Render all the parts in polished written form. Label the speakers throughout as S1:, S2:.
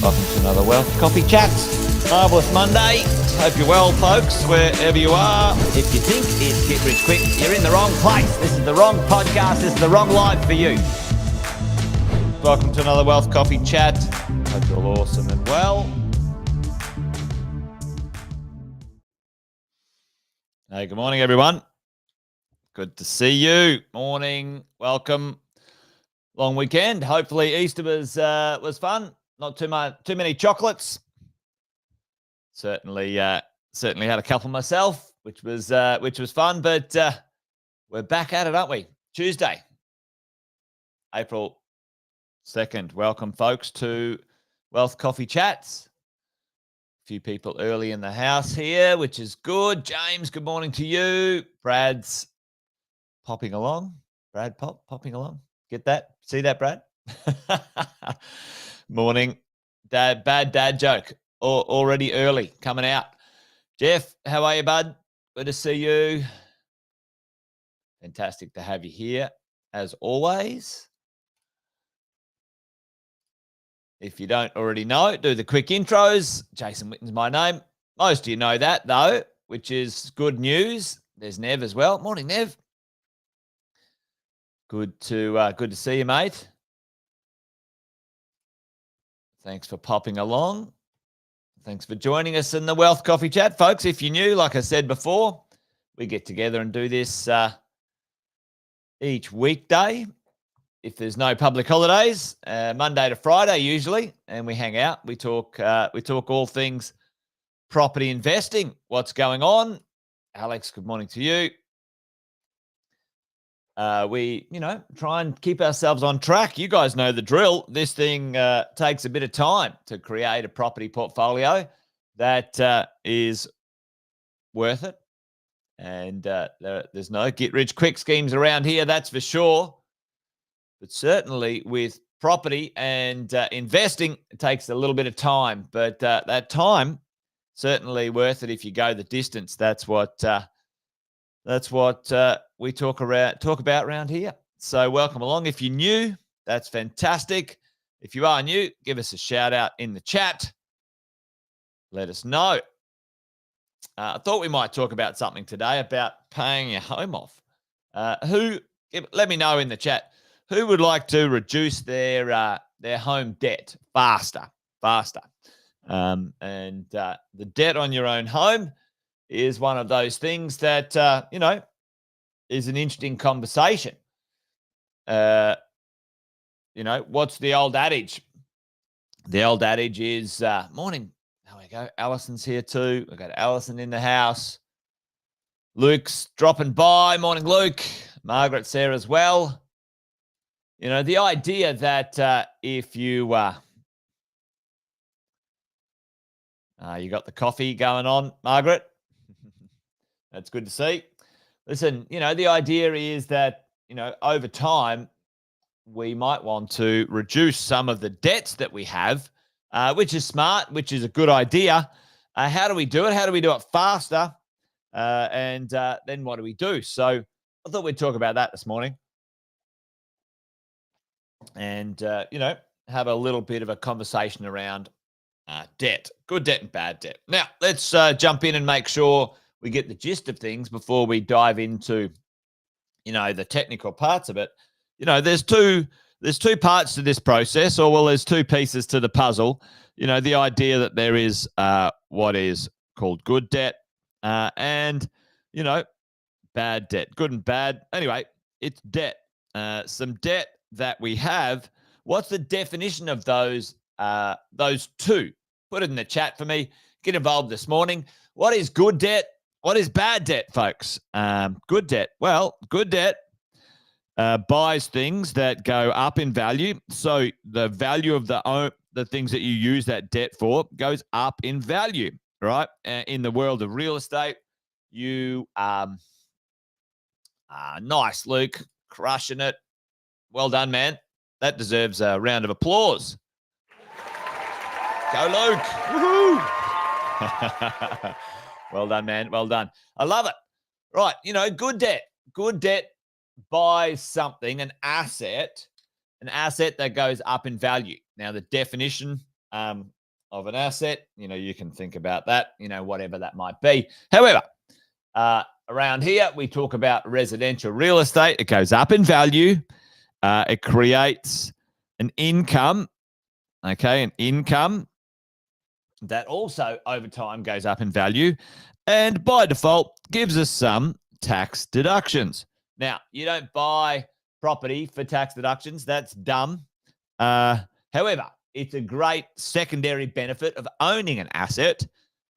S1: Welcome to another Wealth Coffee Chats. Marvellous Monday. Hope you're well, folks, wherever you are. If you think it's Get Rich Quick, you're in the wrong place. This is the wrong podcast. This is the wrong live for you. Welcome to another Wealth Coffee Chat. Hope you're all awesome and well. Hey, good morning, everyone. Good to see you. Morning. Welcome. Long weekend. Hopefully Easter was fun. Not too many chocolates. Certainly had a couple myself, which was fun. But we're back at it, aren't we? Tuesday, April 2nd. Welcome, folks, to Wealth Coffee Chats. A few people early in the house here, which is good. James, good morning to you. Brad's popping along. Brad popping along. Get that? See that, Brad? Morning. Bad dad joke. Already early, coming out. Jeff, how are you, bud? Good to see you. Fantastic to have you here, as always. If you don't already know, do the quick intros. Jason Whitton's my name. Most of you know that, though, which is good news. There's Nev as well. Morning, Nev. Good to see you, mate. Thanks for popping along. Thanks for joining us in the Wealth Coffee Chat, folks. If you're new, like I said before, we get together and do this each weekday. If there's no public holidays, Monday to Friday usually, and we hang out. We talk all things property investing. What's going on? Alex, good morning to you. We try and keep ourselves on track. You guys know the drill. This thing takes a bit of time to create a property portfolio that is worth it. And there's no get-rich-quick schemes around here, that's for sure. But certainly with property and investing, it takes a little bit of time. But that time, certainly worth it if you go the distance. That's what we talk about around here. So welcome along. If you're new, that's fantastic. If you are new, give us a shout out in the chat. Let us know. I thought we might talk about something today about paying your home off. Let me know in the chat who would like to reduce their home debt faster. And the debt on your own home is one of those things that, is an interesting conversation. What's the old adage? The old adage is, morning. There we go. Allison's here too. We've got Allison in the house. Luke's dropping by. Morning, Luke. Margaret's there as well. The idea that if you you got the coffee going on, Margaret. That's good to see. Listen, the idea is that, over time, we might want to reduce some of the debts that we have, which is smart, which is a good idea. How do we do it? How do we do it faster? And then what do we do? So I thought we'd talk about that this morning. And, have a little bit of a conversation around debt, good debt and bad debt. Now, let's jump in and make sure we get the gist of things before we dive into, the technical parts of it. There's two parts to this process, there's two pieces to the puzzle. The idea that there is what is called good debt and, bad debt, good and bad. Anyway, it's debt. Some debt that we have. What's the definition of those two? Put it in the chat for me. Get involved this morning. What is good debt? What is bad debt, folks? Good debt. Well, good debt buys things that go up in value. So the value of the things that you use that debt for goes up in value, right? In the world of real estate, you nice, Luke, crushing it. Well done, man. That deserves a round of applause. Go, Luke. Woohoo! Well done, man. Well done. I love it. Right. Good debt. Good debt buys something, an asset that goes up in value. Now, the definition of an asset. You can think about that, whatever that might be. However, around here, we talk about residential real estate. It goes up in value. It creates an income, okay, an income that also over time goes up in value, and by default gives us some tax deductions. Now, you don't buy property for tax deductions. That's dumb. However, it's a great secondary benefit of owning an asset,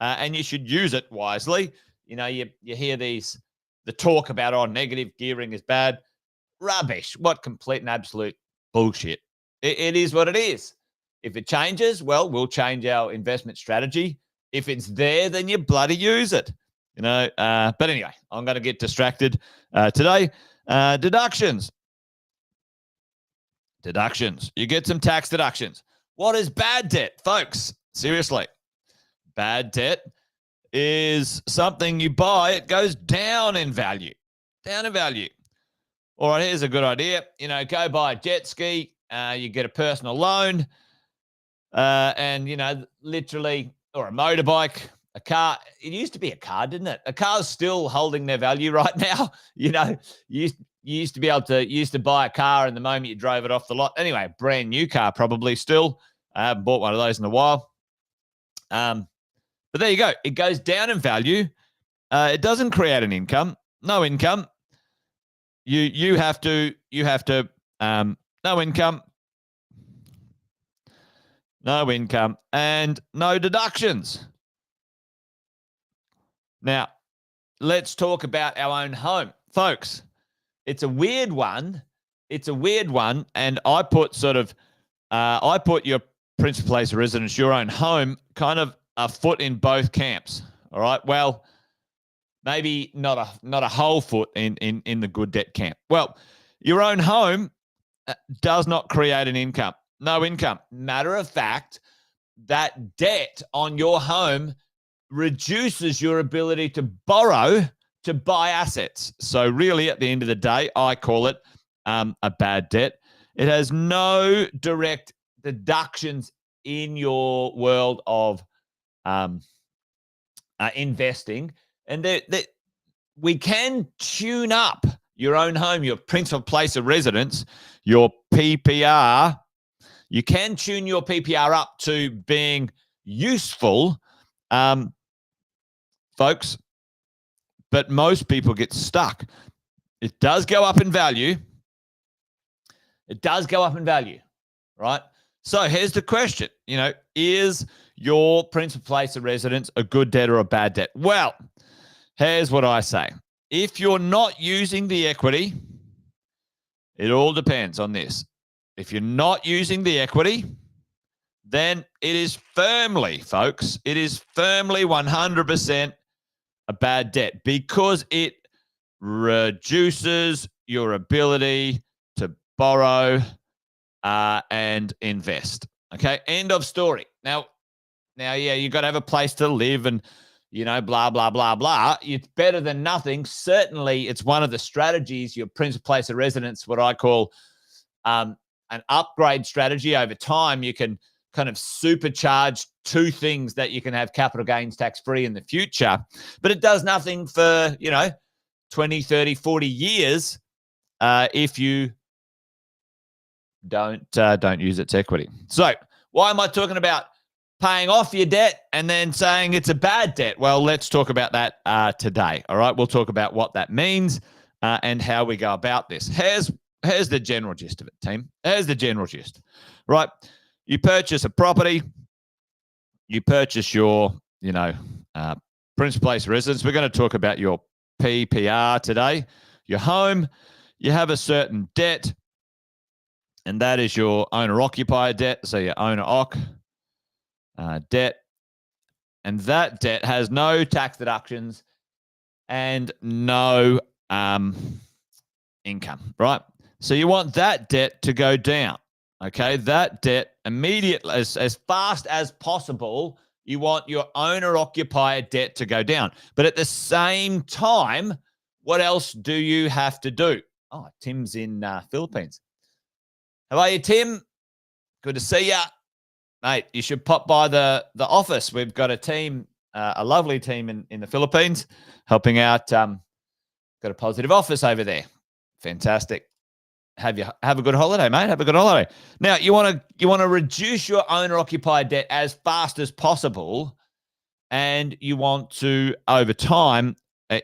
S1: and you should use it wisely. You hear the talk about, negative gearing is bad. Rubbish. What complete and absolute bullshit. It is what it is. If it changes, well, we'll change our investment strategy. If it's there, then you bloody use it. But anyway, I'm going to get distracted today. Deductions. You get some tax deductions. What is bad debt, folks? Seriously. Bad debt is something you buy. It goes down in value. All right, here's a good idea. Go buy a jet ski. You get a personal loan. And, literally, or a motorbike, a car. It used to be a car, didn't it? A car's still holding their value right now. You used to be able to buy a car and the moment you drove it off the lot. Anyway, brand new car probably still. I haven't bought one of those in a while. But there you go. It goes down in value. It doesn't create an income. No income. You have to no income. No income and no deductions. Now, let's talk about our own home. Folks, it's a weird one. And I put your principal place of residence, your own home, kind of a foot in both camps. All right. Well, maybe not a whole foot in the good debt camp. Well, your own home does not create an income. No income. Matter of fact, that debt on your home reduces your ability to borrow to buy assets. So really, at the end of the day, I call it a bad debt. It has no direct deductions in your world of investing. And we can tune up your own home, your principal place of residence, your PPR. You can tune your PPR up to being useful, folks, but most people get stuck. It does go up in value. Right? So here's the question, is your principal place of residence a good debt or a bad debt? Well, here's what I say. If you're not using the equity, it all depends on this. If you're not using the equity, then it is firmly, folks, 100% a bad debt because it reduces your ability to borrow and invest. Okay, end of story. Now, yeah, you got to have a place to live and, blah, blah, blah, blah. It's better than nothing. Certainly, it's one of the strategies, your principal place of residence, what I call an upgrade strategy. Over time, you can kind of supercharge two things that you can have capital gains tax free in the future, but it does nothing for 20, 30, 40 years if you don't use its equity. So why am I talking about paying off your debt and then saying it's a bad debt? Well, let's talk about that today. All right, we'll talk about what that means and how we go about this. Here's the general gist of it, team. Here's the general gist. Right, you purchase a property, you purchase your principal place of residence. We're going to talk about your PPR today. Your home, you have a certain debt, and that is your owner-occupier debt. So your owner-occ debt, and that debt has no tax deductions and no income, right? So you want that debt to go down, okay? That debt immediately, as fast as possible, you want your owner-occupier debt to go down. But at the same time, what else do you have to do? Oh, Tim's in Philippines. How are you, Tim? Good to see you. mate, you should pop by the office. We've got a team, a lovely team in the Philippines, helping out. Got a positive office over there. Fantastic. Have a good holiday, mate. Have a good holiday. Now you want to reduce your owner occupied debt as fast as possible, and you want to over time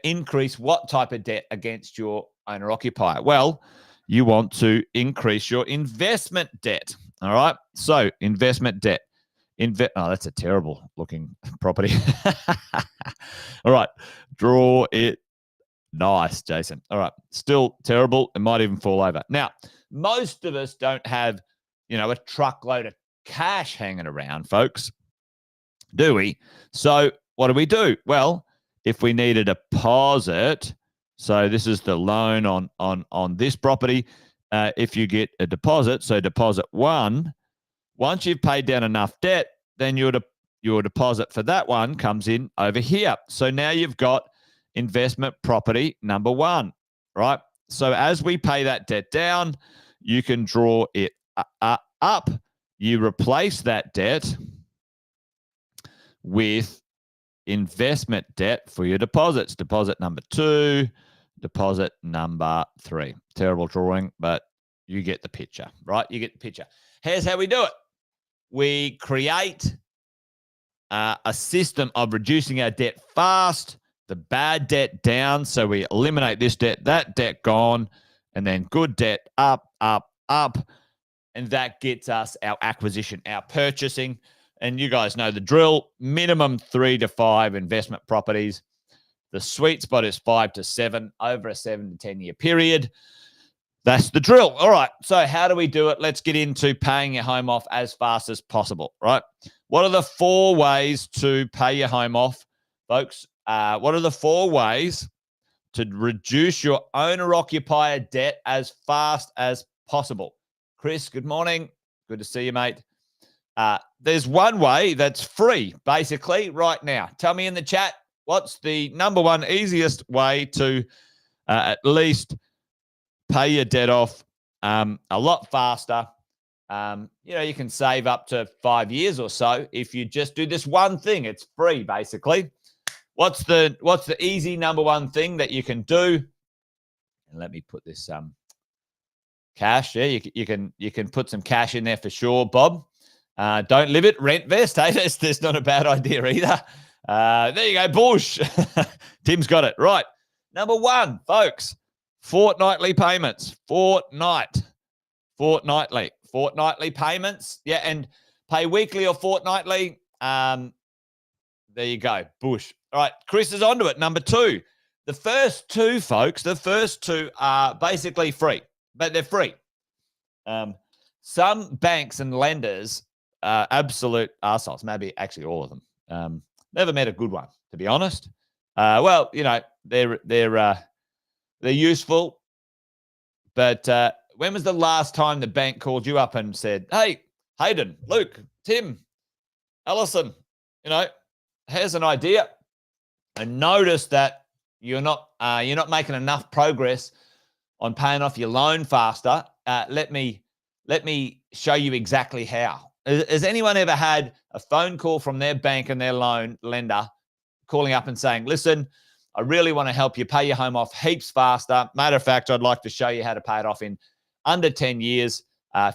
S1: increase what type of debt against your owner occupier? Well, you want to increase your investment debt. All right. So investment debt. Oh, that's a terrible looking property. All right. Draw it. Nice, Jason. All right. Still terrible. It might even fall over. Now, most of us don't have, a truckload of cash hanging around, folks. Do we? So what do? Well, if we need a deposit, so this is the loan on this property. If you get a deposit, so deposit one, once you've paid down enough debt, then your deposit for that one comes in over here. So now you've got investment property number one, right? So as we pay that debt down, you can draw it up. You replace that debt with investment debt for your deposits. Deposit number two, deposit number three. Terrible drawing, but you get the picture, right? You get the picture. Here's how we do it. We create a system of reducing our debt fast, the bad debt down. So we eliminate this debt, that debt gone, and then good debt up, up, up. And that gets us our acquisition, our purchasing. And you guys know the drill, minimum 3 to 5 investment properties. The sweet spot is 5 to 7 over a 7 to 10 year period. That's the drill. All right. So how do we do it? Let's get into paying your home off as fast as possible, right? What are the 4 ways to pay your home off, folks? What are the 4 ways to reduce your owner-occupier debt as fast as possible? Chris, good morning. Good to see you, mate. There's one way that's free, basically, right now. Tell me in the chat, what's the number one easiest way to at least pay your debt off a lot faster? You can save up to 5 years or so if you just do this one thing. It's free, basically. What's the easy number one thing that you can do? And let me put this cash. Yeah, you can put some cash in there for sure, Bob. Don't live it, rent vest. Hey, that's not a bad idea either. There you go, bush. Tim's got it. Right. Number 1, folks, fortnightly payments. Fortnightly payments. Yeah, and pay weekly or fortnightly. There you go, bush. All right, Chris is onto it. Number 2. The first 2, folks, are basically free, but they're free. Some banks and lenders absolute arseholes, maybe actually all of them. Never met a good one, to be honest. Well, they're useful, but when was the last time the bank called you up and said, "Hey, Hayden, Luke, Tim, Allison, here's an idea. I noticed that you're not making enough progress on paying off your loan faster. Let me show you exactly how." Has anyone ever had a phone call from their bank and their loan lender calling up and saying, "Listen, I really want to help you pay your home off heaps faster. Matter of fact, I'd like to show you how to pay it off in under 10 years,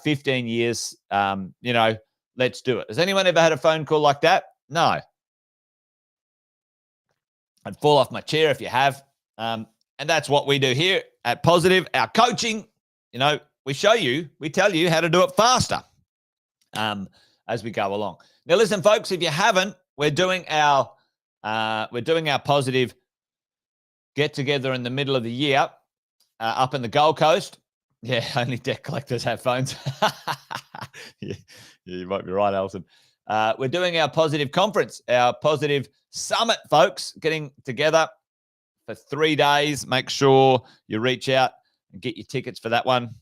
S1: 15 years. Let's do it." Has anyone ever had a phone call like that? No. I'd fall off my chair if you have. And that's what we do here at Positive. Our coaching, we tell you how to do it faster as we go along. Now, listen, folks, if you haven't, we're doing our Positive get together in the middle of the year up in the Gold Coast. Yeah, only debt collectors have phones. Yeah, you might be right, Alison. We're doing our Positive conference, our Positive summit, folks, getting together for 3 days. Make sure you reach out and get your tickets for that one.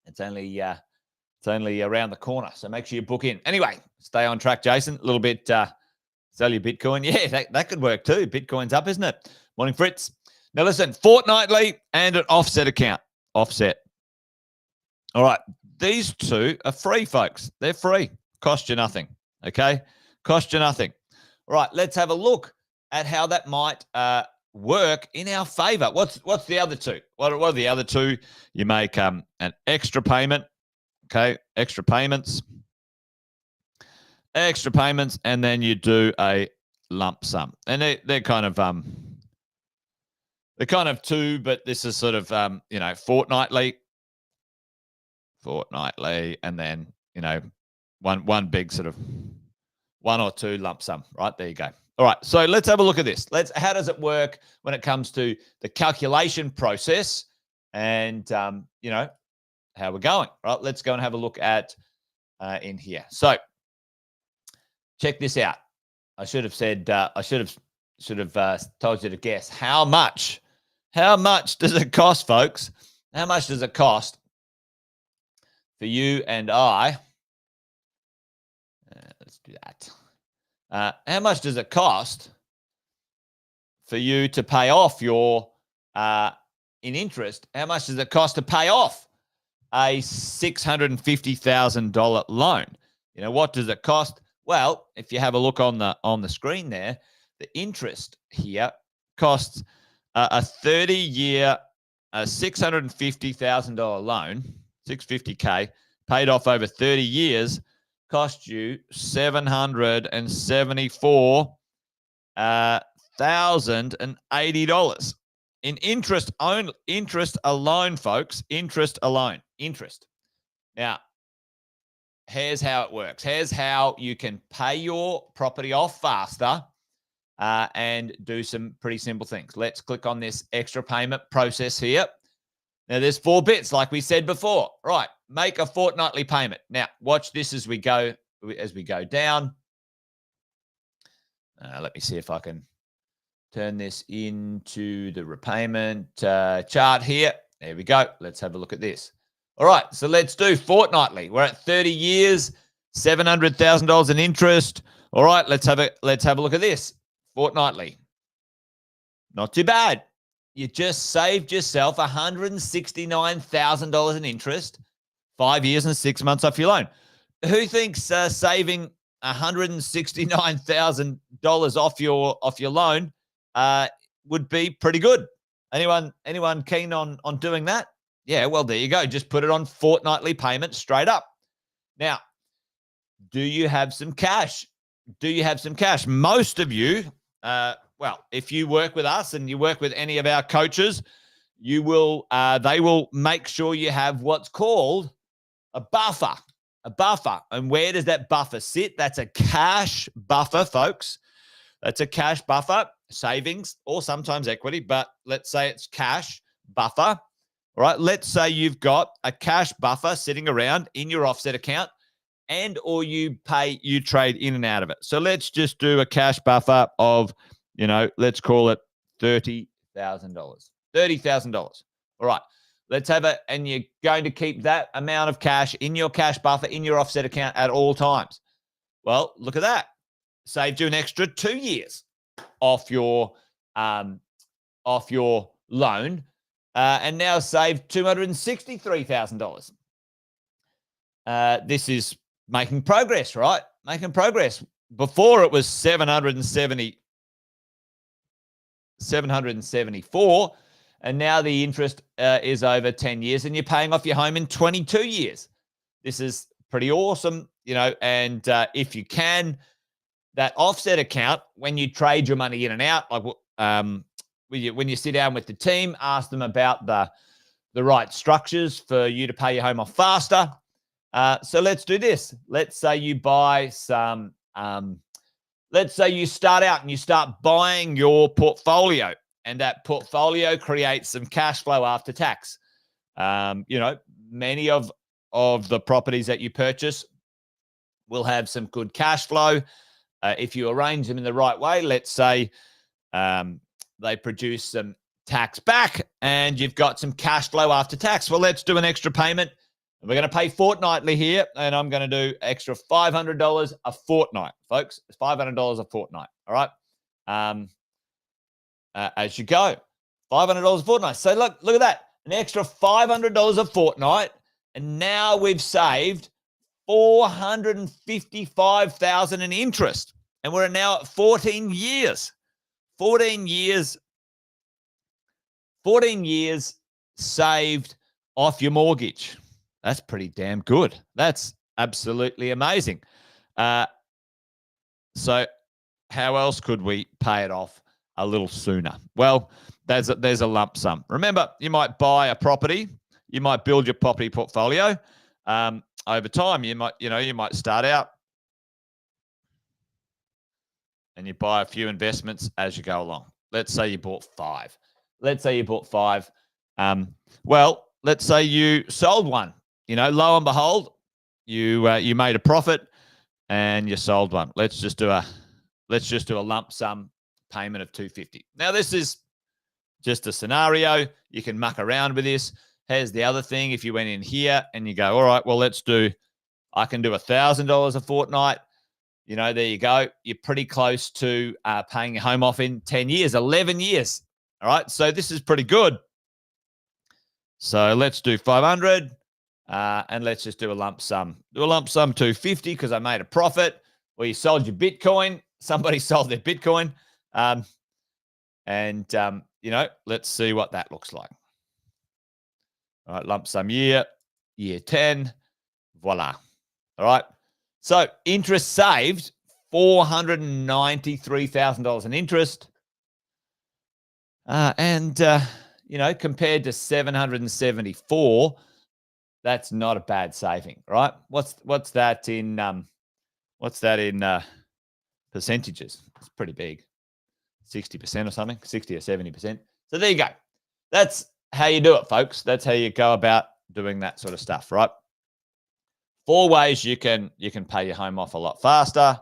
S1: It's only around the corner, so make sure you book in. Anyway, stay on track, Jason. A little bit, sell your Bitcoin. Yeah, that could work too. Bitcoin's up, isn't it? Morning, Fritz. Now, listen, fortnightly and an offset account. Offset. All right, these 2 are free, folks. They're free. Cost you nothing. Okay? Cost you nothing. All right, let's have a look at how that might work in our favor. What's the other two? What are the other two? You make an extra payment. Okay, extra payments, and then you do a lump sum. And they're kind of two, but this is sort of fortnightly, and then one big sort of one or two lump sum. Right, there you go. All right, so let's have a look at this. How does it work when it comes to the calculation process, and how we're going. Right, let's go and have a look at in here. So check this out. I should have said. I should have told you to guess how much. How much does it cost, folks? How much does it cost for you and I? Let's do that. How much does it cost for you to pay off your in interest? How much does it cost to pay off a $650,000 loan? What does it cost? Well, if you have a look on the screen there, the interest here costs a 30-year, $650,000 loan, $650K, paid off over 30 years, cost you $774,080 in interest only. Interest alone, folks. Interest alone. Interest. Now, here's how it works. Here's how you can pay your property off faster and do some pretty simple things. Let's click on this extra payment process here. Now, there's 4 bits, like we said before. Right, make a fortnightly payment. Now, watch this as we go down. Let me see if I can turn this into the repayment chart here. There we go. Let's have a look at this. All right, so let's do fortnightly. We're at 30 years, $700,000 in interest. All right, let's have a look at this. Fortnightly. Not too bad. You just saved yourself $169,000 in interest, 5 years and 6 months off your loan. Who thinks saving $169,000 off your loan would be pretty good? Anyone keen on doing that? Yeah, well, there you go. Just put it on fortnightly payment straight up. Now, do you have some cash? Most of you, well, if you work with us and you work with any of our coaches, they will make sure you have what's called a buffer. And where does that buffer sit? That's a cash buffer, folks. That's a cash buffer, savings, or sometimes equity, but let's say it's cash buffer. All right, let's say you've got a cash buffer sitting around in your offset account, and or you trade in and out of it. So let's just do a cash buffer of, let's call it $30,000. $30,000. All right. Let's have it, and you're going to keep that amount of cash in your cash buffer in your offset account at all times. Well, look at that. Saved you an extra 2 years off your loan, and now saved $263,000. This is making progress, right? Making progress. Before it was 774, and now the interest is over 10 years, and you're paying off your home in 22 years. This is pretty awesome, and if you can, that offset account, when you trade your money in and out, like when you sit down with the team, ask them about the right structures for you to pay your home off faster. So let's do this. Let's say you buy some, let's say you start out and you start buying your portfolio, and that portfolio creates some cash flow after tax. Many of the properties that you purchase will have some good cash flow. If you arrange them in the right way, let's say they produce some tax back and you've got some cash flow after tax. Well, let's do an extra payment. We're going to pay fortnightly here, and I'm going to do extra $500 a fortnight, folks. It's $500 a fortnight, all right? As you go, $500 a fortnight. So look at that, an extra $500 a fortnight, and now we've saved $455,000 in interest. And we're now at 14 years. 14 years. 14 years saved off your mortgage. That's pretty damn good. That's absolutely amazing. So how else could we pay it off a little sooner? Well, there's a lump sum. Remember, you might buy a property. You might build your property portfolio. Over time, you might start out and you buy a few investments as you go along. Let's say you bought 5. Let's say you bought 5. Well, let's say you sold one. Lo and behold, you made a profit and you sold one. Let's just do a lump sum payment of $250. Now, this is just a scenario. You can muck around with this. Here's the other thing. If you went in here and you go, all right, well, I can do $1,000 a fortnight. There you go. You're pretty close to paying your home off in 10 years, 11 years. All right. So this is pretty good. So let's do 500 and let's just do a lump sum. Do a lump sum 250 because I made a profit. Well, you sold your Bitcoin. Somebody sold their Bitcoin. Let's see what that looks like. All right. Lump sum year 10. Voila. All right. So interest saved, $493,000 in interest. Compared to 774, that's not a bad saving, right? What's that in percentages? It's pretty big. 60% or something, 60 or 70%. So there you go. That's how you do it, folks. That's how you go about doing that sort of stuff, right? 4 ways you can pay your home off a lot faster,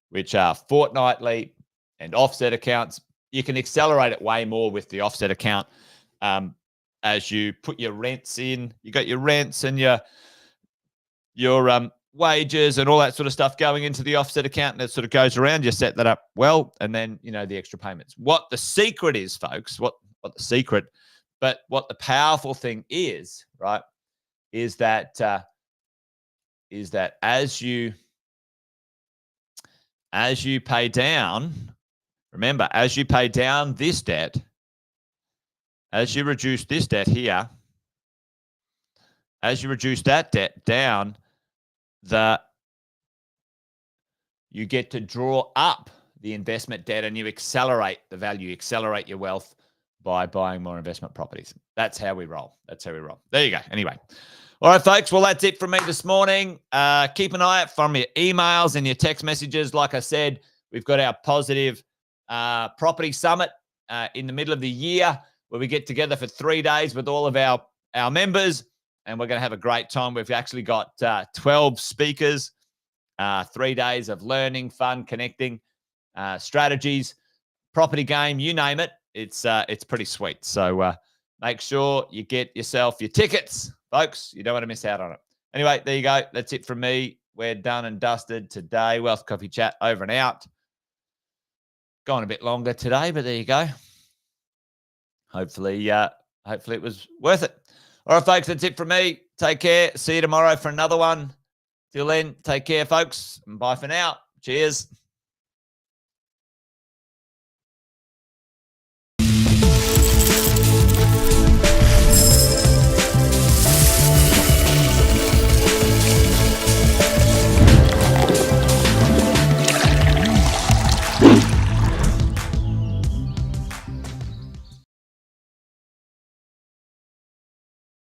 S1: which are fortnightly and offset accounts. You can accelerate it way more with the offset account. As you put your rents in, you got your rents and your wages and all that sort of stuff going into the offset account, and it sort of goes around. You set that up well, and then the extra payments. What the secret is, folks, what the powerful thing is, right, is that as you pay down, remember, as you pay down this debt, as you reduce this debt here, as you reduce that debt down, you get to draw up the investment debt and you accelerate the value, accelerate your wealth by buying more investment properties. That's how we roll. There you go. Anyway. All right, folks. Well, that's it from me this morning. Keep an eye out from your emails and your text messages. Like I said, we've got our positive property summit in the middle of the year where we get together for 3 days with all of our members, and we're going to have a great time. We've actually got 12 speakers, 3 days of learning, fun, connecting, strategies, property game, you name it. It's pretty sweet. So make sure you get yourself your tickets, folks. You don't want to miss out on it. Anyway, there you go. That's it from me. We're done and dusted today. Wealth Coffee Chat over and out. Gone a bit longer today, but there you go. Hopefully it was worth it. All right, folks, that's it from me. Take care. See you tomorrow for another one. Till then, take care, folks. And bye for now. Cheers.